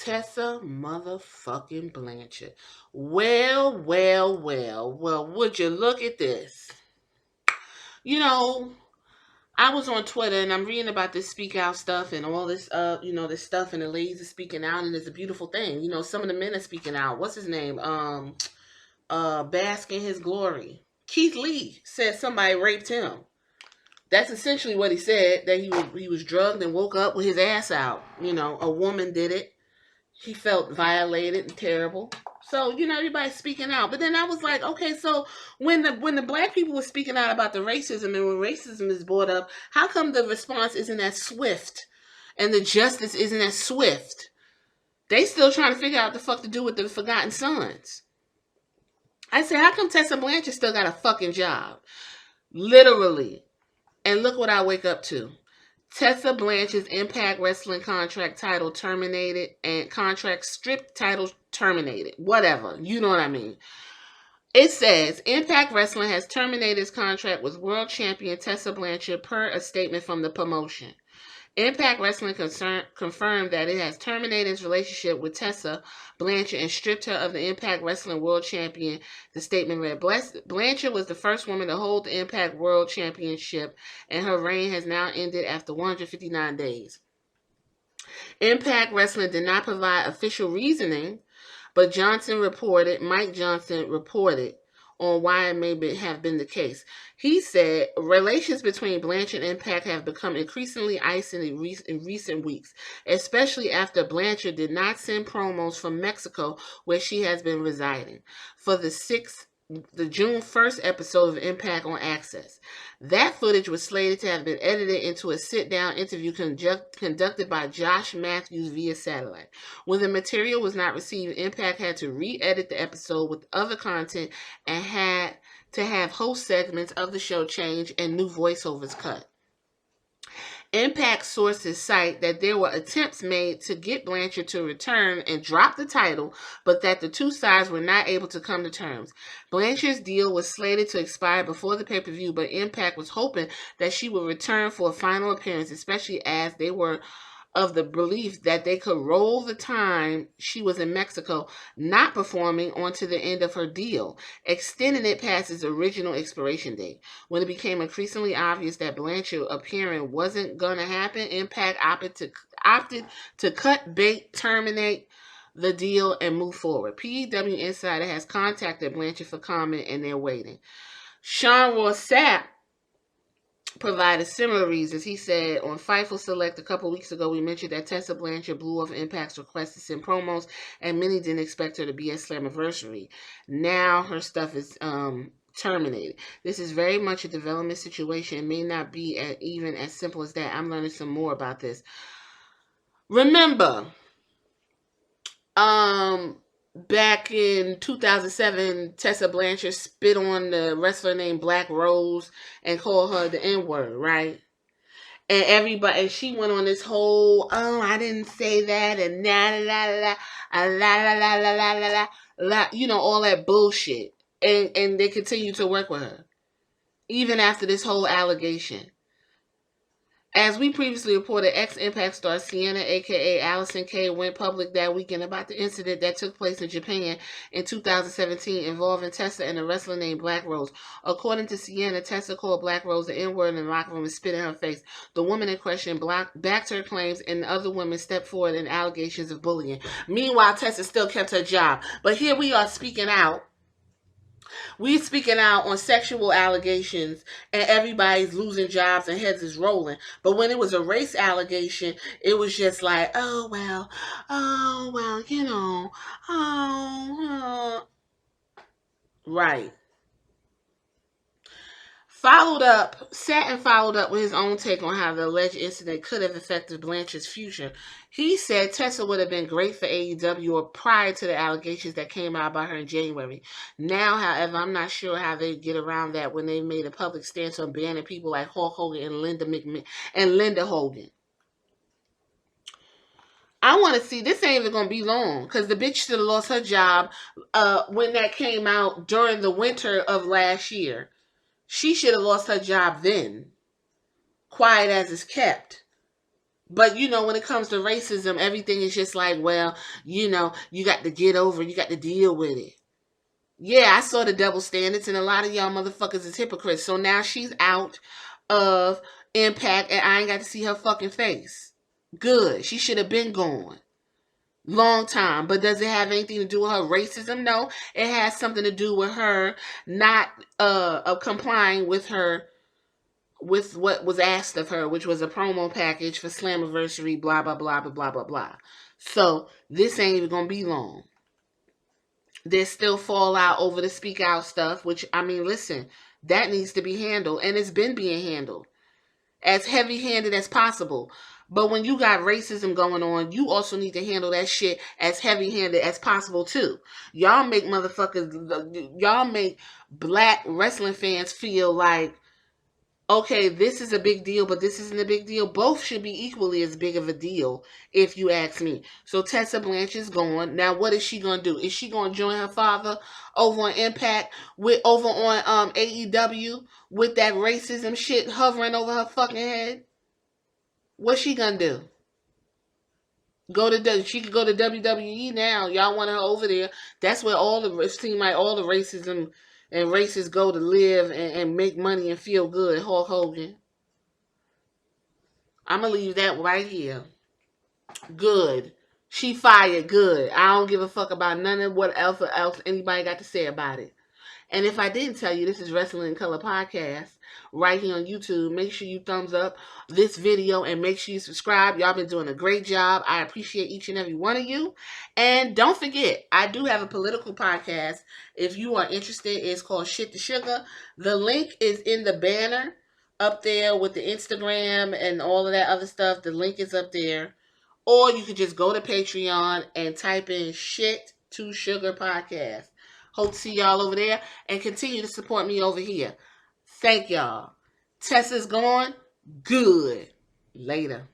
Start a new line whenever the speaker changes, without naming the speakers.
Tessa motherfucking Blanchard. Well, would you look at this? You know, I was on Twitter and I'm reading about this speak out stuff and all this, this stuff, and the ladies are speaking out, and it's a beautiful thing. Some of the men are speaking out. What's his name? Bask in his glory. Keith Lee said somebody raped him. That's essentially what he said. That he was drugged and woke up with his ass out. A woman did it. He felt violated and terrible. So everybody's speaking out. But then I was like, okay, so when the black people were speaking out about the racism, and when racism is brought up, how come the response isn't as swift, and the justice isn't as swift? They still trying to figure out what the fuck to do with the forgotten sons. I said, how come Tessa Blanchard still got a fucking job? Literally. And look what I wake up to. Tessa Blanchard's Impact Wrestling contract title terminated, and contract strip title terminated. Whatever. You know what I mean. It says, Impact Wrestling has terminated its contract with world champion Tessa Blanchard per a statement from the promotion. Impact Wrestling confirmed that it has terminated its relationship with Tessa Blanchard and stripped her of the Impact Wrestling World Champion. The statement read, Blanchard was the first woman to hold the Impact World Championship, and her reign has now ended after 159 days. Impact Wrestling did not provide official reasoning, but Mike Johnson reported on why it may have been the case. He said, relations between Blanchard and Impact have become increasingly icy in recent weeks, especially after Blanchard did not send promos from Mexico, where she has been residing, for the June 1st episode of Impact on Access. That footage was slated to have been edited into a sit-down interview conducted by Josh Matthews via satellite. When the material was not received, Impact had to re-edit the episode with other content and had to have host segments of the show change and new voiceovers cut. Impact sources cite that there were attempts made to get Blanchard to return and drop the title, but that the two sides were not able to come to terms. Blanchard's deal was slated to expire before the pay-per-view, but Impact was hoping that she would return for a final appearance, especially as they were of the belief that they could roll the time she was in Mexico not performing onto the end of her deal, extending it past its original expiration date. When it became increasingly obvious that Blanchard appearing wasn't going to happen, Impact opted to cut bait, terminate the deal, and move forward. PEW Insider has contacted Blanchard for comment, and they're waiting. Sean Ross Sapp provided similar reasons. He said, on Fightful Select a couple weeks ago, we mentioned that Tessa Blanchard blew off Impact's request to send promos, and many didn't expect her to be at Slammiversary. Now her stuff is terminated. This is very much a development situation. It may not be even as simple as that. I'm learning some more about this. Remember, back in 2007, Tessa Blanchard spit on the wrestler named Black Rose and called her the N-word, right? And she went on this whole, I didn't say that, and all that bullshit. And they continue to work with her, even after this whole allegation. As we previously reported, ex-Impact star Sienna, a.k.a. Allison Kay, went public that weekend about the incident that took place in Japan in 2017 involving Tessa and a wrestler named Black Rose. According to Sienna, Tessa called Black Rose the N-word in the locker room and spit in her face. The woman in question backed her claims, and the other women stepped forward in allegations of bullying. Meanwhile, Tessa still kept her job. But here we are speaking out. We're speaking out on sexual allegations, and everybody's losing jobs and heads is rolling. But when it was a race allegation, it was just like, oh, well, right. Followed up with his own take on how the alleged incident could have affected Blanchard's future. He said Tessa would have been great for AEW or prior to the allegations that came out about her in January. Now, however, I'm not sure how they get around that when they made a public stance on banning people like Hulk Hogan and Linda Hogan. I want to see, this ain't even going to be long, because the bitch should have lost her job when that came out during the winter of last year. She should have lost her job then. Quiet as it's kept. But when it comes to racism, everything is just like, well, you got to get over, you got to deal with it. Yeah, I saw the double standards, and a lot of y'all motherfuckers is hypocrites. So now she's out of Impact, and I ain't got to see her fucking face. Good. She should have been gone. Long time. But does it have anything to do with her racism? No. It has something to do with her not complying with what was asked of her, which was a promo package for Slammiversary, blah blah blah blah blah blah blah. So this ain't even gonna be long. There's still fallout over the speak out stuff, which, I mean, listen, that needs to be handled, and it's been being handled as heavy handed as possible. But when you got racism going on, you also need to handle that shit as heavy handed as possible too. Y'all make black wrestling fans feel like, okay, this is a big deal, but this isn't a big deal. Both should be equally as big of a deal, if you ask me. So Tessa Blanche is gone. Now, what is she gonna do? Is she gonna join her father over on Impact, with over on AEW, with that racism shit hovering over her fucking head? What's she gonna do? She could go to WWE now. Y'all want her over there? That's where it seems like all the racism and racists go to live and make money and feel good. Hulk Hogan. I'm gonna leave that right here. Good. She fired. Good. I don't give a fuck about none of what else anybody got to say about it. And if I didn't tell you, this is Wrestling in Color Podcast right here on YouTube. Make sure you thumbs up this video and make sure you subscribe. Y'all been doing a great job. I appreciate each and every one of you. And don't forget, I do have a political podcast. If you are interested, it's called Shit to Sugar. The link is in the banner up there with the Instagram and all of that other stuff. The link is up there. Or you could just go to Patreon and type in Shit to Sugar Podcast. Hope to see y'all over there and continue to support me over here. Thank y'all. Tessa's gone. Good. Later.